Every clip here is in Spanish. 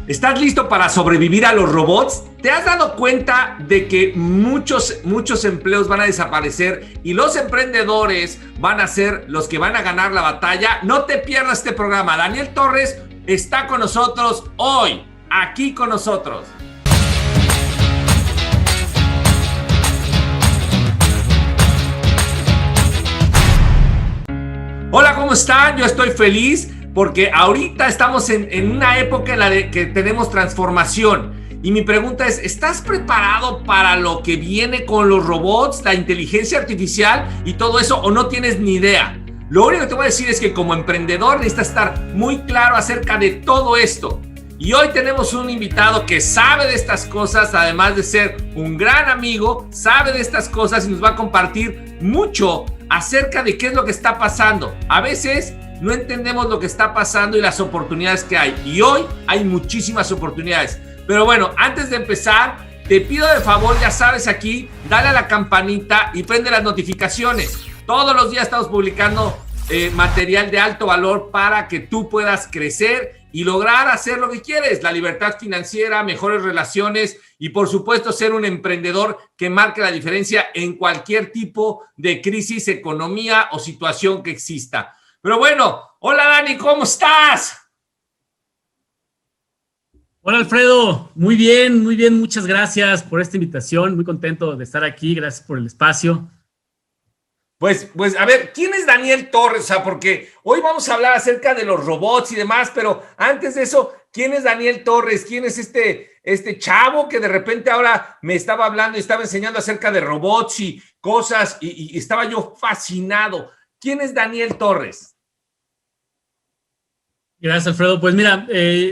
¿Estás listo para sobrevivir a los robots? ¿Te has dado cuenta de que muchos empleos van a desaparecer y los emprendedores van a ser los que van a ganar la batalla? No te pierdas este programa. Daniel Torres está con nosotros hoy, aquí con nosotros. Hola, ¿cómo están? Yo estoy feliz porque ahorita estamos en una época en la que tenemos transformación. Y mi pregunta es, ¿estás preparado para lo que viene con los robots, la inteligencia artificial y todo eso, o no tienes ni idea? Lo único que te voy a decir es que como emprendedor necesitas estar muy claro acerca de todo esto. Y hoy tenemos un invitado que sabe de estas cosas, además de ser un gran amigo, sabe de estas cosas y nos va a compartir mucho acerca de qué es lo que está pasando. A veces no entendemos lo que está pasando y las oportunidades que hay. Y hoy hay muchísimas oportunidades. Pero bueno, antes de empezar, te pido de favor, ya sabes aquí, dale a la campanita y prende las notificaciones. Todos los días estamos publicando material de alto valor para que tú puedas crecer y lograr hacer lo que quieres. La libertad financiera, mejores relaciones y por supuesto ser un emprendedor que marque la diferencia en cualquier tipo de crisis, economía o situación que exista. Pero bueno, hola Dani, ¿cómo estás? Hola Alfredo, muy bien, muchas gracias por esta invitación, muy contento de estar aquí, gracias por el espacio. Pues a ver, ¿quién es Daniel Torres? O sea, porque hoy vamos a hablar acerca de los robots y demás, pero antes de eso, ¿quién es Daniel Torres? ¿Quién es este chavo que de repente ahora me estaba hablando y estaba enseñando acerca de robots y cosas y estaba yo fascinado? ¿Quién es Daniel Torres? Gracias, Alfredo. Pues mira,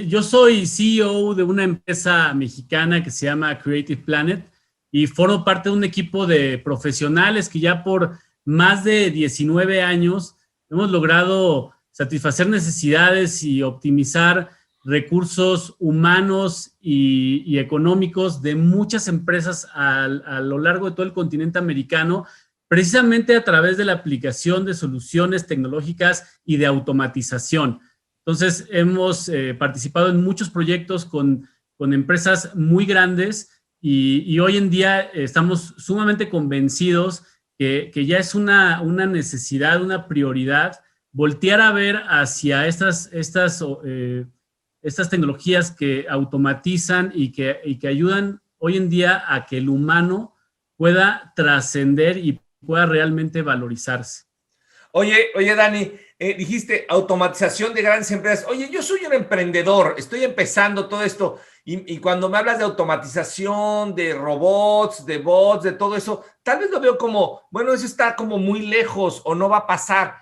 yo soy CEO de una empresa mexicana que se llama Creative Planet y formo parte de un equipo de profesionales que ya por más de 19 años hemos logrado satisfacer necesidades y optimizar recursos humanos y económicos de muchas empresas a lo largo de todo el continente americano, precisamente a través de la aplicación de soluciones tecnológicas y de automatización. Entonces, hemos participado en muchos proyectos con empresas muy grandes y hoy en día estamos sumamente convencidos que ya es una necesidad, una prioridad, voltear a ver hacia estas tecnologías que automatizan y que ayudan hoy en día a que el humano pueda trascender y pueda realmente valorizarse. Oye, Dani, dijiste automatización de grandes empresas. Oye, yo soy un emprendedor, estoy empezando todo esto y cuando me hablas de automatización, de robots, de bots, de todo eso, tal vez lo veo como, bueno, eso está como muy lejos o no va a pasar.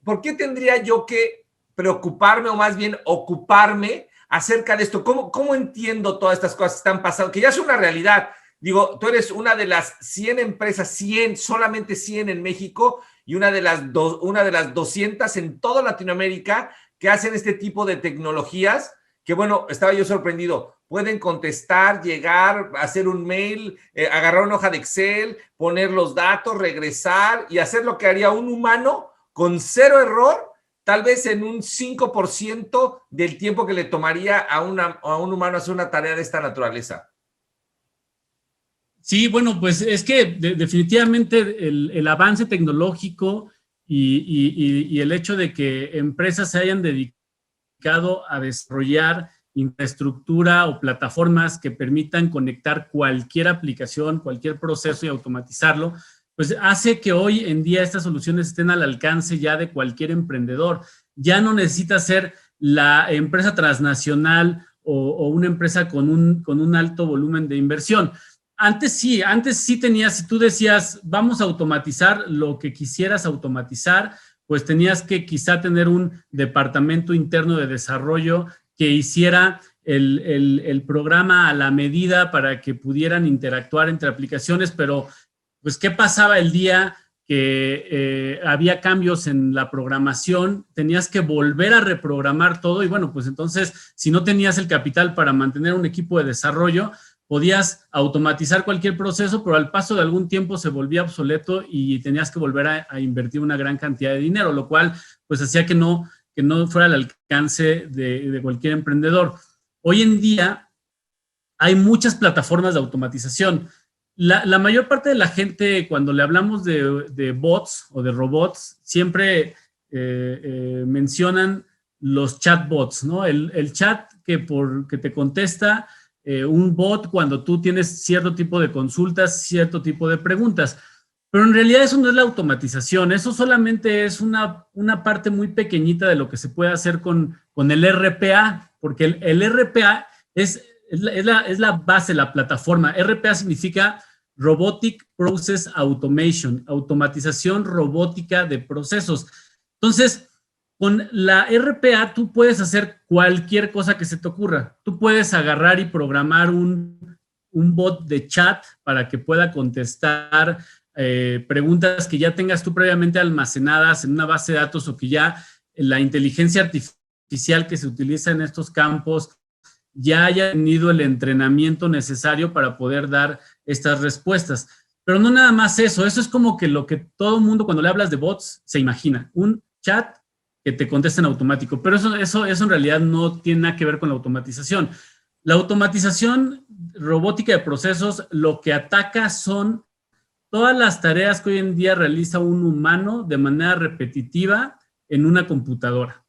¿Por qué tendría yo que preocuparme o más bien ocuparme acerca de esto? ¿Cómo entiendo todas estas cosas que están pasando? Que ya es una realidad. Digo, tú eres una de las 100 empresas, 100, solamente 100 en México y una de las 200 en toda Latinoamérica que hacen este tipo de tecnologías que, bueno, estaba yo sorprendido. Pueden contestar, llegar, hacer un mail, agarrar una hoja de Excel, poner los datos, regresar y hacer lo que haría un humano con cero error, tal vez en un 5% del tiempo que le tomaría a un humano hacer una tarea de esta naturaleza. Sí, bueno, pues es que definitivamente el avance tecnológico y el hecho de que empresas se hayan dedicado a desarrollar infraestructura o plataformas que permitan conectar cualquier aplicación, cualquier proceso y automatizarlo, pues hace que hoy en día estas soluciones estén al alcance ya de cualquier emprendedor. Ya no necesita ser la empresa transnacional o una empresa con un alto volumen de inversión. Antes sí tenías, si tú decías, vamos a automatizar lo que quisieras automatizar, pues tenías que quizá tener un departamento interno de desarrollo que hiciera el programa a la medida para que pudieran interactuar entre aplicaciones, pero pues ¿qué pasaba el día que había cambios en la programación? Tenías que volver a reprogramar todo y bueno, pues entonces si no tenías el capital para mantener un equipo de desarrollo, podías automatizar cualquier proceso, pero al paso de algún tiempo se volvía obsoleto y tenías que volver a invertir una gran cantidad de dinero, lo cual pues hacía que no fuera al alcance de cualquier emprendedor. hoy en día hay muchas plataformas de automatización. La mayor parte de la gente, cuando le hablamos de bots o de robots, siempre mencionan los chatbots, ¿no? El chat que te contesta un bot cuando tú tienes cierto tipo de consultas, cierto tipo de preguntas. Pero en realidad eso no es la automatización, eso solamente es una parte muy pequeñita de lo que se puede hacer con el RPA, porque el RPA es la base, la plataforma. RPA significa Robotic Process Automation, automatización robótica de procesos. Entonces, con la RPA tú puedes hacer cualquier cosa que se te ocurra. Tú puedes agarrar y programar un bot de chat para que pueda contestar preguntas que ya tengas tú previamente almacenadas en una base de datos o que ya la inteligencia artificial que se utiliza en estos campos ya haya tenido el entrenamiento necesario para poder dar estas respuestas. Pero no nada más eso es como que lo que todo el mundo cuando le hablas de bots se imagina, un chat que te contesta en automático, pero eso en realidad no tiene nada que ver con la automatización. La automatización robótica de procesos lo que ataca son todas las tareas que hoy en día realiza un humano de manera repetitiva en una computadora.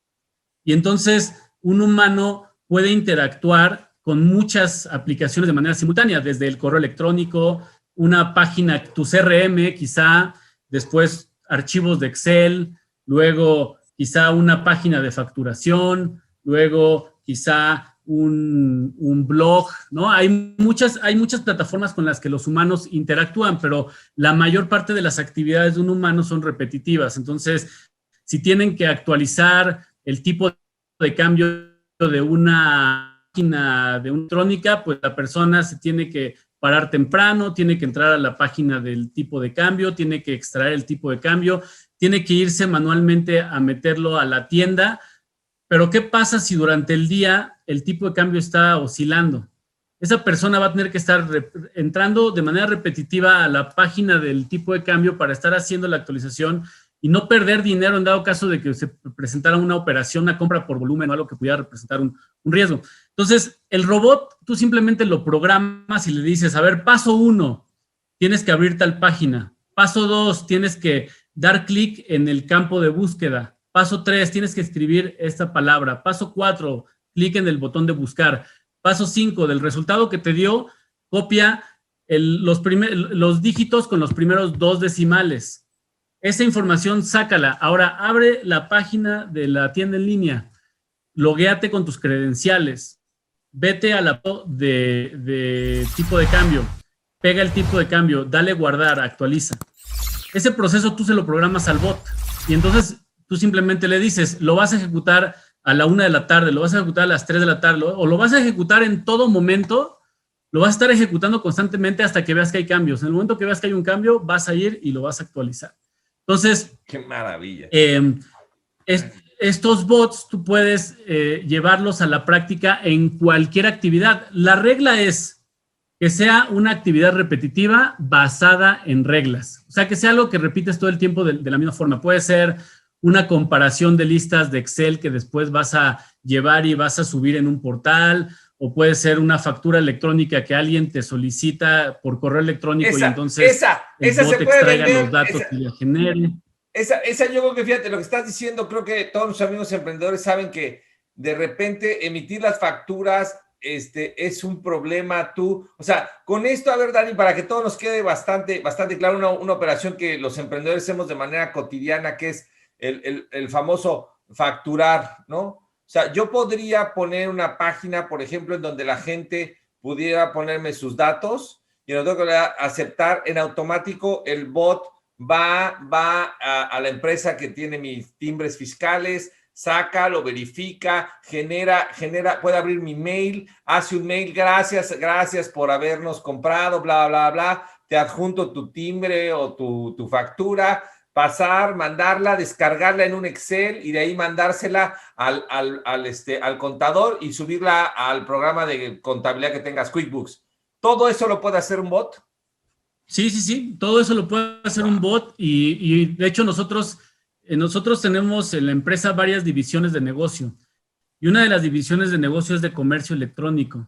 Y entonces un humano puede interactuar con muchas aplicaciones de manera simultánea, desde el correo electrónico, una página, tu CRM quizá, después archivos de Excel, luego quizá una página de facturación, luego quizá un blog, ¿no? Hay muchas plataformas con las que los humanos interactúan, pero la mayor parte de las actividades de un humano son repetitivas. Entonces, si tienen que actualizar el tipo de cambio de una máquina de electrónica, pues la persona se tiene que parar temprano, tiene que entrar a la página del tipo de cambio, tiene que extraer el tipo de cambio, tiene que irse manualmente a meterlo a la tienda. Pero ¿qué pasa si durante el día el tipo de cambio está oscilando? Esa persona va a tener que estar entrando de manera repetitiva a la página del tipo de cambio para estar haciendo la actualización y no perder dinero en dado caso de que se presentara una operación, una compra por volumen o algo que pudiera representar un riesgo. Entonces, el robot, tú simplemente lo programas y le dices, a ver, paso 1, tienes que abrir tal página. Paso 2, tienes que dar clic en el campo de búsqueda. Paso 3, tienes que escribir esta palabra. Paso 4, clic en el botón de buscar. Paso 5, del resultado que te dio, copia los dígitos con los primeros 2 decimales. Esa información, sácala. Ahora, abre la página de la tienda en línea. Loguéate con tus credenciales. Vete a la de tipo de cambio. Pega el tipo de cambio. Dale guardar, actualiza. Ese proceso tú se lo programas al bot. Y entonces tú simplemente le dices, lo vas a ejecutar a la 1 de la tarde, lo vas a ejecutar a las 3 de la tarde, o lo vas a ejecutar en todo momento, lo vas a estar ejecutando constantemente hasta que veas que hay cambios. En el momento que veas que hay un cambio, vas a ir y lo vas a actualizar. Entonces, ¡qué maravilla! Estos bots tú puedes llevarlos a la práctica en cualquier actividad. La regla es que sea una actividad repetitiva basada en reglas. O sea, que sea algo que repites todo el tiempo de la misma forma. Puede ser una comparación de listas de Excel que después vas a llevar y vas a subir en un portal, o puede ser una factura electrónica que alguien te solicita por correo electrónico y entonces el bot se puede extraiga vender, los datos y le genere. Esa yo creo que, fíjate, lo que estás diciendo, creo que todos los amigos emprendedores saben que de repente emitir las facturas es un problema. O sea, con esto, a ver, Dani, para que todo nos quede bastante claro, una operación que los emprendedores hacemos de manera cotidiana, que es el famoso facturar, ¿no? O sea, yo podría poner una página, por ejemplo, en donde la gente pudiera ponerme sus datos y no tengo que aceptar. En automático el bot va a la empresa que tiene mis timbres fiscales, saca, lo verifica, genera, puede abrir mi mail, hace un mail, gracias por habernos comprado, bla, bla, bla, te adjunto tu timbre o tu factura, pasar, mandarla, descargarla en un Excel y de ahí mandársela al contador y subirla al programa de contabilidad que tengas, QuickBooks. ¿Todo eso lo puede hacer un bot? Sí, todo eso lo puede hacer un bot y de hecho nosotros tenemos en la empresa varias divisiones de negocio. y una de las divisiones de negocio es de comercio electrónico.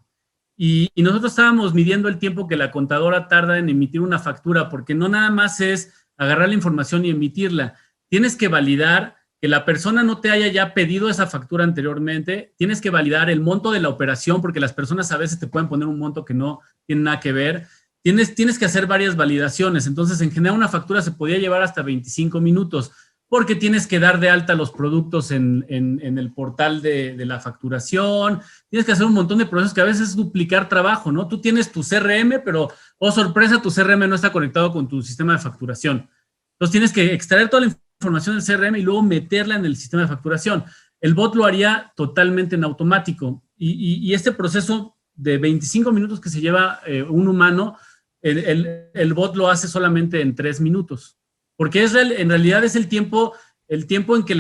Y nosotros estábamos midiendo el tiempo que la contadora tarda en emitir una factura, porque no nada más es agarrar la información y emitirla. Tienes que validar que la persona no te haya ya pedido esa factura anteriormente. Tienes que validar el monto de la operación, porque las personas a veces te pueden poner un monto que no tiene nada que ver. Tienes que hacer varias validaciones. Entonces, en general, una factura se podía llevar hasta 25 minutos, porque tienes que dar de alta los productos en el portal de la facturación, tienes que hacer un montón de procesos que a veces es duplicar trabajo, ¿no? Tú tienes tu CRM, pero, oh sorpresa, tu CRM no está conectado con tu sistema de facturación. Entonces tienes que extraer toda la información del CRM y luego meterla en el sistema de facturación. El bot lo haría totalmente en automático y este proceso de 25 minutos que se lleva un humano, el bot lo hace solamente en 3 minutos. Porque en realidad es el tiempo en que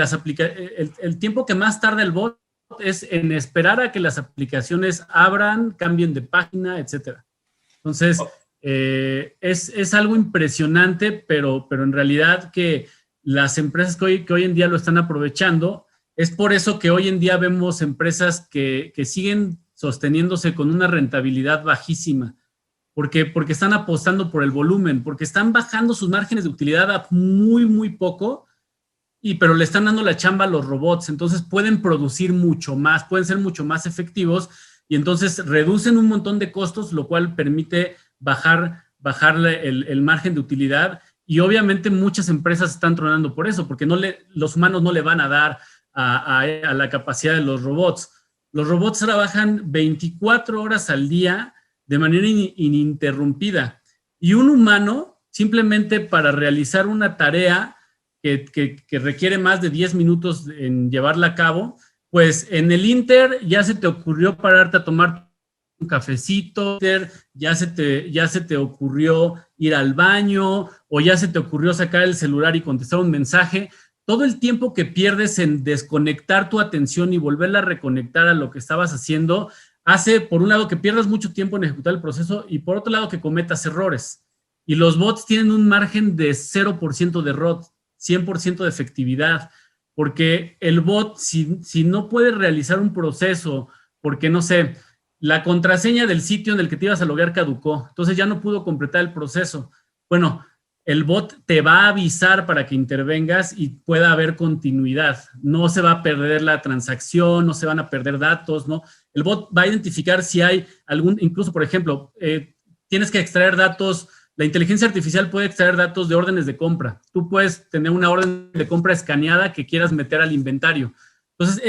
el tiempo que más tarda el bot es en esperar a que las aplicaciones abran, cambien de página, etcétera. Entonces, es algo impresionante, pero en realidad que las empresas que hoy en día lo están aprovechando, es por eso que hoy en día vemos empresas que siguen sosteniéndose con una rentabilidad bajísima. Porque están apostando por el volumen, porque están bajando sus márgenes de utilidad a muy, muy poco, pero le están dando la chamba a los robots. Entonces pueden producir mucho más, pueden ser mucho más efectivos y entonces reducen un montón de costos, lo cual permite bajar el margen de utilidad. Y obviamente muchas empresas están tronando por eso, porque los humanos no le van a dar a la capacidad de los robots. Los robots trabajan 24 horas al día de manera ininterrumpida. Y un humano, simplemente para realizar una tarea que requiere más de 10 minutos en llevarla a cabo, pues en el Inter ya se te ocurrió pararte a tomar un cafecito, ya se te ocurrió ir al baño, o ya se te ocurrió sacar el celular y contestar un mensaje. Todo el tiempo que pierdes en desconectar tu atención y volverla a reconectar a lo que estabas haciendo, hace, por un lado, que pierdas mucho tiempo en ejecutar el proceso y por otro lado, que cometas errores. Y los bots tienen un margen de 0% de error, 100% de efectividad, porque el bot, si no puede realizar un proceso, porque, no sé, la contraseña del sitio en el que te ibas a loguear caducó, entonces ya no pudo completar el proceso. Bueno, el bot te va a avisar para que intervengas y pueda haber continuidad. No se va a perder la transacción, no se van a perder datos, ¿no? El bot va a identificar si hay incluso, por ejemplo, tienes que extraer datos. La inteligencia artificial puede extraer datos de órdenes de compra. Tú puedes tener una orden de compra escaneada que quieras meter al inventario. Entonces,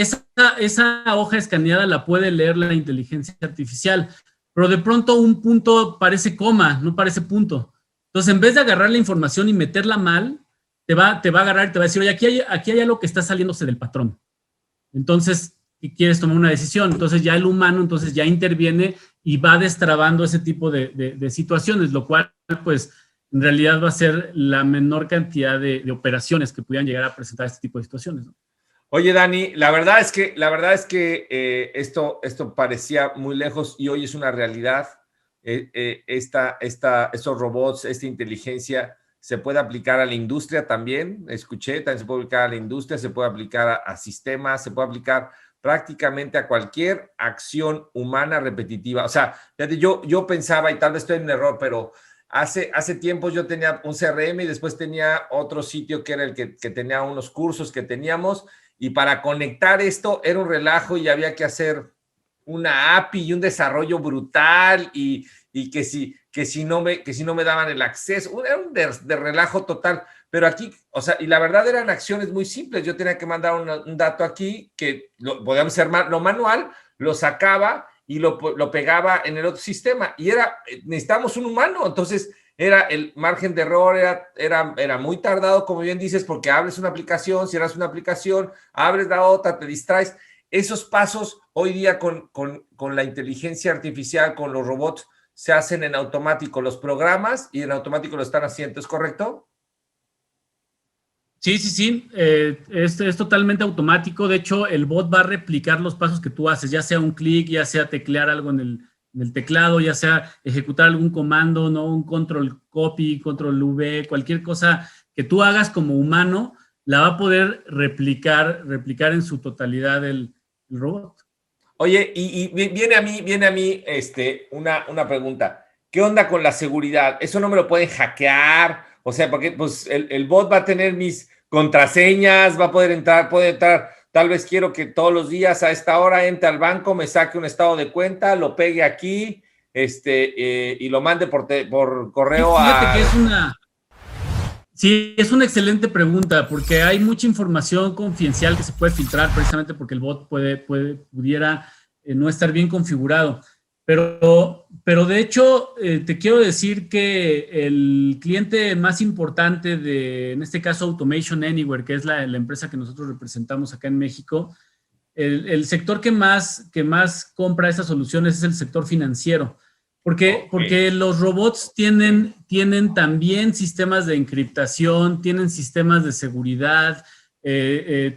esa hoja escaneada la puede leer la inteligencia artificial, pero de pronto un punto parece coma, no parece punto. Entonces, en vez de agarrar la información y meterla mal, te va a agarrar y te va a decir, oye, aquí hay algo que está saliéndose del patrón. Entonces, quieres tomar una decisión. Entonces, ya el humano entonces ya interviene y va destrabando ese tipo de situaciones, lo cual, pues, en realidad va a ser la menor cantidad de operaciones que pudieran llegar a presentar este tipo de situaciones, ¿no? Oye, Dani, la verdad es que esto parecía muy lejos y hoy es una realidad. Estos robots, esta inteligencia se puede aplicar a la industria también. También se puede aplicar a la industria, se puede aplicar a sistemas, se puede aplicar prácticamente a cualquier acción humana repetitiva. O sea, fíjate, yo pensaba, y tal vez estoy en error, pero hace tiempo yo tenía un CRM y después tenía otro sitio que era el que tenía unos cursos que teníamos, y para conectar esto era un relajo y había que hacer una API y un desarrollo brutal y que si no me daban el acceso, era un de relajo total. Pero aquí, o sea, y la verdad eran acciones muy simples. Yo tenía que mandar un dato aquí que podíamos hacer lo manual, lo sacaba y lo pegaba en el otro sistema. Y necesitamos un humano, entonces el margen de error era muy tardado, como bien dices, porque abres una aplicación, cierras una aplicación, abres la otra, te distraes. Esos pasos hoy día con la inteligencia artificial, con los robots, se hacen en automático los programas y en automático lo están haciendo, ¿es correcto? Sí. Es totalmente automático. De hecho, el bot va a replicar los pasos que tú haces, ya sea un clic, ya sea teclear algo en el teclado, ya sea ejecutar algún comando, ¿no? Un control copy, control V, cualquier cosa que tú hagas como humano, la va a poder replicar en su totalidad el el robot. Oye, y viene a mí una pregunta. ¿Qué onda con la seguridad? ¿Eso no me lo pueden hackear? O sea, porque pues el bot va a tener mis contraseñas, va a puede entrar, tal vez quiero que todos los días a esta hora entre al banco, me saque un estado de cuenta, lo pegue aquí, y lo mande por correo Fíjate que es una excelente pregunta, porque hay mucha información confidencial que se puede filtrar precisamente porque el bot pudiera no estar bien configurado. Pero de hecho, te quiero decir que el cliente más importante en este caso, Automation Anywhere, que es la empresa que nosotros representamos acá en México, el sector que más compra esas soluciones es el sector financiero. Porque los robots tienen también sistemas de encriptación, tienen sistemas de seguridad.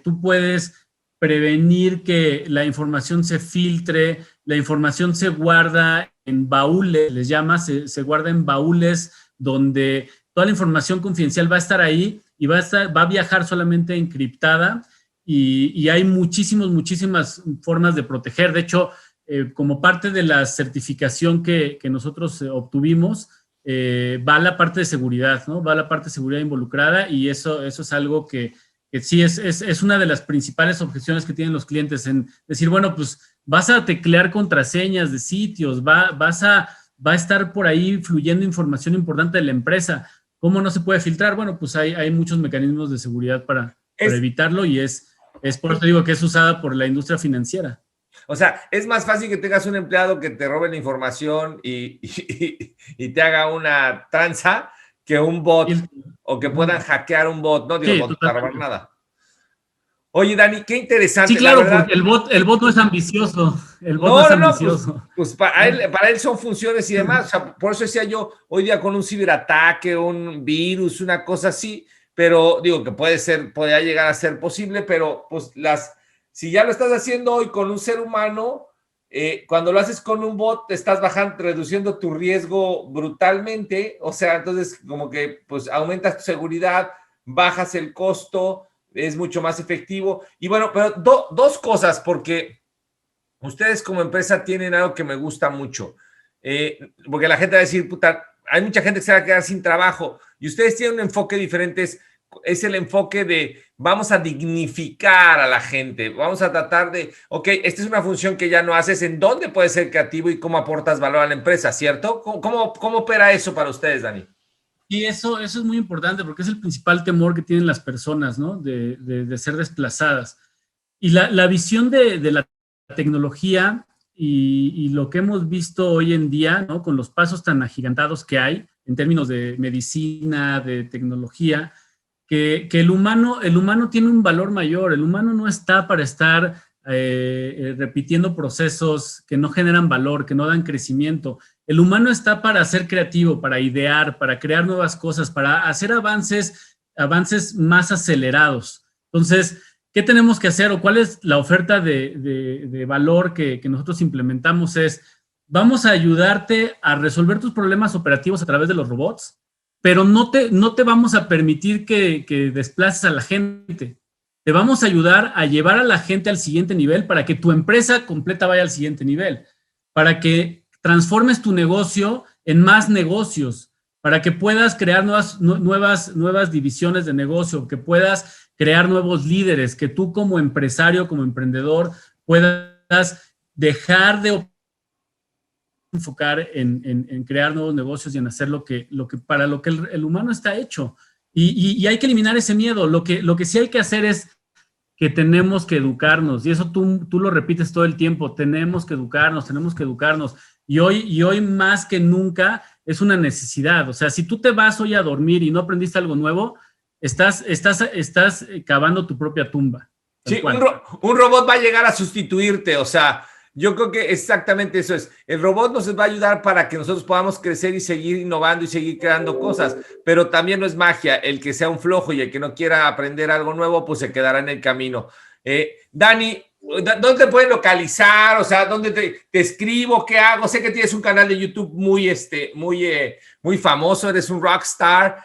Tú puedes prevenir que la información se filtre, la información se guarda en baúles, les llama, se guarda en baúles donde toda la información confidencial va a estar ahí y va a viajar solamente encriptada y hay muchísimas formas de proteger. De hecho, como parte de la certificación que nosotros obtuvimos, va la parte de seguridad, ¿no? Va la parte de seguridad involucrada y eso es algo que sí es una de las principales objeciones que tienen los clientes en decir, bueno, pues vas a teclear contraseñas de sitios, va a estar por ahí fluyendo información importante de la empresa. ¿Cómo no se puede filtrar? Bueno, pues hay muchos mecanismos de seguridad para evitarlo y es por eso digo que es usada por la industria financiera. O sea, es más fácil que tengas un empleado que te robe la información y te haga una tranza que un bot o que puedan hackear un bot. No digo, no para robar nada. Oye, Dani, qué interesante. Sí, claro, porque el bot no es ambicioso. El bot no es ambicioso. Pues para él son funciones y demás. O sea, por eso decía yo, hoy día con un ciberataque, un virus, una cosa así, pero digo que podría llegar a ser posible, pero pues si ya lo estás haciendo hoy con un ser humano, cuando lo haces con un bot, te estás reduciendo tu riesgo brutalmente. O sea, entonces como que pues aumentas tu seguridad, bajas el costo, es mucho más efectivo. Y bueno, pero dos cosas, porque ustedes como empresa tienen algo que me gusta mucho. Porque la gente va a decir, puta, hay mucha gente que se va a quedar sin trabajo. Y ustedes tienen un enfoque diferente. Es el enfoque de vamos a dignificar a la gente, vamos a tratar de, ok, esta es una función que ya no haces, ¿en dónde puedes ser creativo y cómo aportas valor a la empresa, cierto? ¿Cómo opera eso para ustedes, Dani? Y eso es muy importante porque es el principal temor que tienen las personas, ¿no? De ser desplazadas. Y la visión de la tecnología y lo que hemos visto hoy en día, ¿no? Con los pasos tan agigantados que hay en términos de medicina, de tecnología, que el humano tiene un valor mayor. El humano no está para estar repitiendo procesos que no generan valor, que no dan crecimiento. El humano está para ser creativo, para idear, para crear nuevas cosas, para hacer avances más acelerados. Entonces, ¿qué tenemos que hacer o cuál es la oferta de valor que nosotros implementamos? Vamos a ayudarte a resolver tus problemas operativos a través de los robots, pero no te vamos a permitir que desplaces a la gente. Te vamos a ayudar a llevar a la gente al siguiente nivel para que tu empresa completa vaya al siguiente nivel, para que transformes tu negocio en más negocios, para que puedas crear nuevas divisiones de negocio, que puedas crear nuevos líderes, que tú como empresario, como emprendedor, puedas dejar de enfocar en crear nuevos negocios y en hacer para lo que el humano está hecho. Y hay que eliminar ese miedo. Lo que sí hay que hacer es que tenemos que educarnos, y eso tú lo repites todo el tiempo, tenemos que educarnos. Y hoy más que nunca es una necesidad. O sea, si tú te vas hoy a dormir y no aprendiste algo nuevo, estás cavando tu propia tumba. Sí, un robot va a llegar a sustituirte, o sea, yo creo que exactamente eso es. El robot nos va a ayudar para que nosotros podamos crecer y seguir innovando y seguir creando cosas, pero también no es magia. El que sea un flojo y el que no quiera aprender algo nuevo, pues se quedará en el camino. Dani, ¿dónde te pueden localizar? O sea, ¿dónde te escribo? ¿Qué hago? Sé que tienes un canal de YouTube muy famoso, eres un rockstar.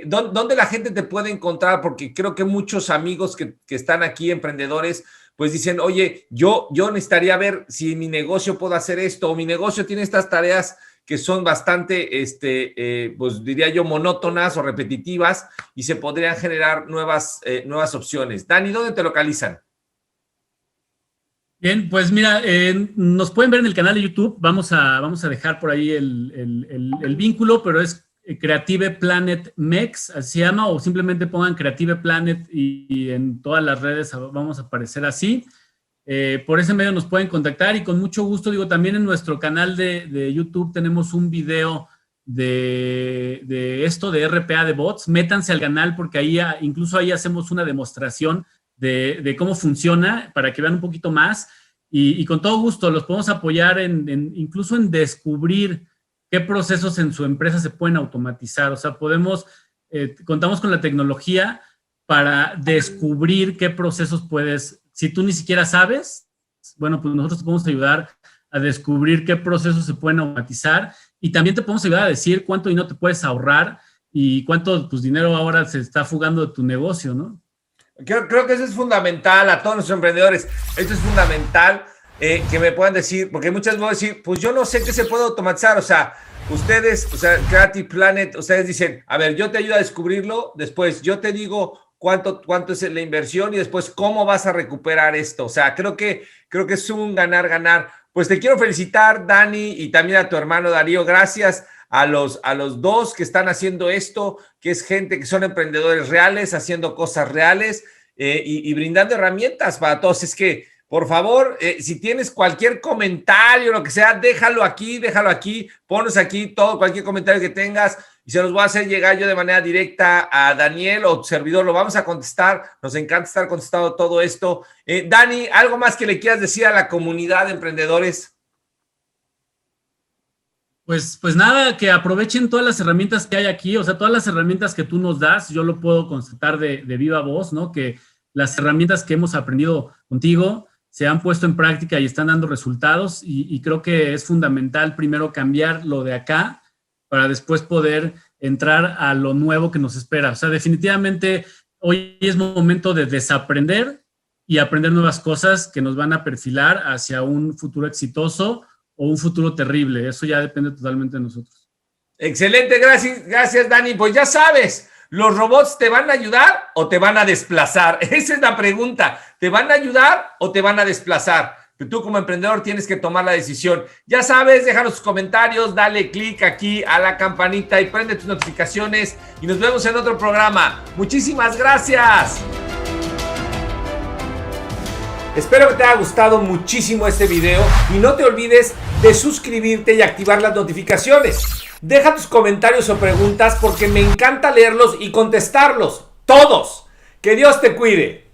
¿Dónde la gente te puede encontrar? Porque creo que muchos amigos que están aquí, emprendedores, pues dicen, oye, yo necesitaría ver si mi negocio puedo hacer esto, o mi negocio tiene estas tareas que son bastante, pues diría yo, monótonas o repetitivas, y se podrían generar nuevas opciones. Dani, ¿dónde te localizan? Bien, pues mira, nos pueden ver en el canal de YouTube. Vamos a dejar por ahí el vínculo, pero es Creative Planet MEX, así se llama, o simplemente pongan Creative Planet y en todas las redes vamos a aparecer así. Por ese medio nos pueden contactar y con mucho gusto, digo, también en nuestro canal de YouTube tenemos un video de esto, de RPA de bots. Métanse al canal porque ahí incluso ahí hacemos una demostración de cómo funciona para que vean un poquito más y con todo gusto los podemos apoyar incluso en descubrir qué procesos en su empresa se pueden automatizar. O sea, contamos con la tecnología para descubrir qué procesos si tú ni siquiera sabes, bueno, pues nosotros te podemos ayudar a descubrir qué procesos se pueden automatizar y también te podemos ayudar a decir cuánto dinero te puedes ahorrar y cuánto pues, dinero ahora se está fugando de tu negocio, ¿no? Creo que eso es fundamental a todos nuestros emprendedores. Esto es fundamental que me puedan decir, porque muchas veces voy a decir, pues yo no sé qué se puede automatizar. O sea, ustedes, Creative Planet, ustedes dicen, a ver, yo te ayudo a descubrirlo, después yo te digo cuánto es la inversión y después cómo vas a recuperar esto. O sea, creo que es un ganar-ganar. Pues te quiero felicitar, Dani, y también a tu hermano Darío. Gracias a los dos que están haciendo esto, que es gente que son emprendedores reales, haciendo cosas reales y brindando herramientas para todos. Es que, por favor, si tienes cualquier comentario, lo que sea, déjalo aquí, ponos aquí cualquier comentario que tengas y se los voy a hacer llegar yo de manera directa a Daniel o tu servidor. Lo vamos a contestar. Nos encanta estar contestando todo esto. Dani, ¿algo más que le quieras decir a la comunidad de emprendedores? Pues nada, que aprovechen todas las herramientas que hay aquí, o sea, todas las herramientas que tú nos das, yo lo puedo constatar de viva voz, ¿no? Que las herramientas que hemos aprendido contigo se han puesto en práctica y están dando resultados y creo que es fundamental primero cambiar lo de acá para después poder entrar a lo nuevo que nos espera. O sea, definitivamente hoy es momento de desaprender y aprender nuevas cosas que nos van a perfilar hacia un futuro exitoso o un futuro terrible. Eso ya depende totalmente de nosotros. Excelente, gracias Dani. Pues ya sabes, ¿los robots te van a ayudar o te van a desplazar? Esa es la pregunta. ¿Te van a ayudar o te van a desplazar? Pero tú como emprendedor tienes que tomar la decisión. Ya sabes, déjanos tus comentarios, dale clic aquí a la campanita y prende tus notificaciones y nos vemos en otro programa. Muchísimas gracias. Espero que te haya gustado muchísimo este video y no te olvides de suscribirte y activar las notificaciones. Deja tus comentarios o preguntas porque me encanta leerlos y contestarlos. Todos. Que Dios te cuide.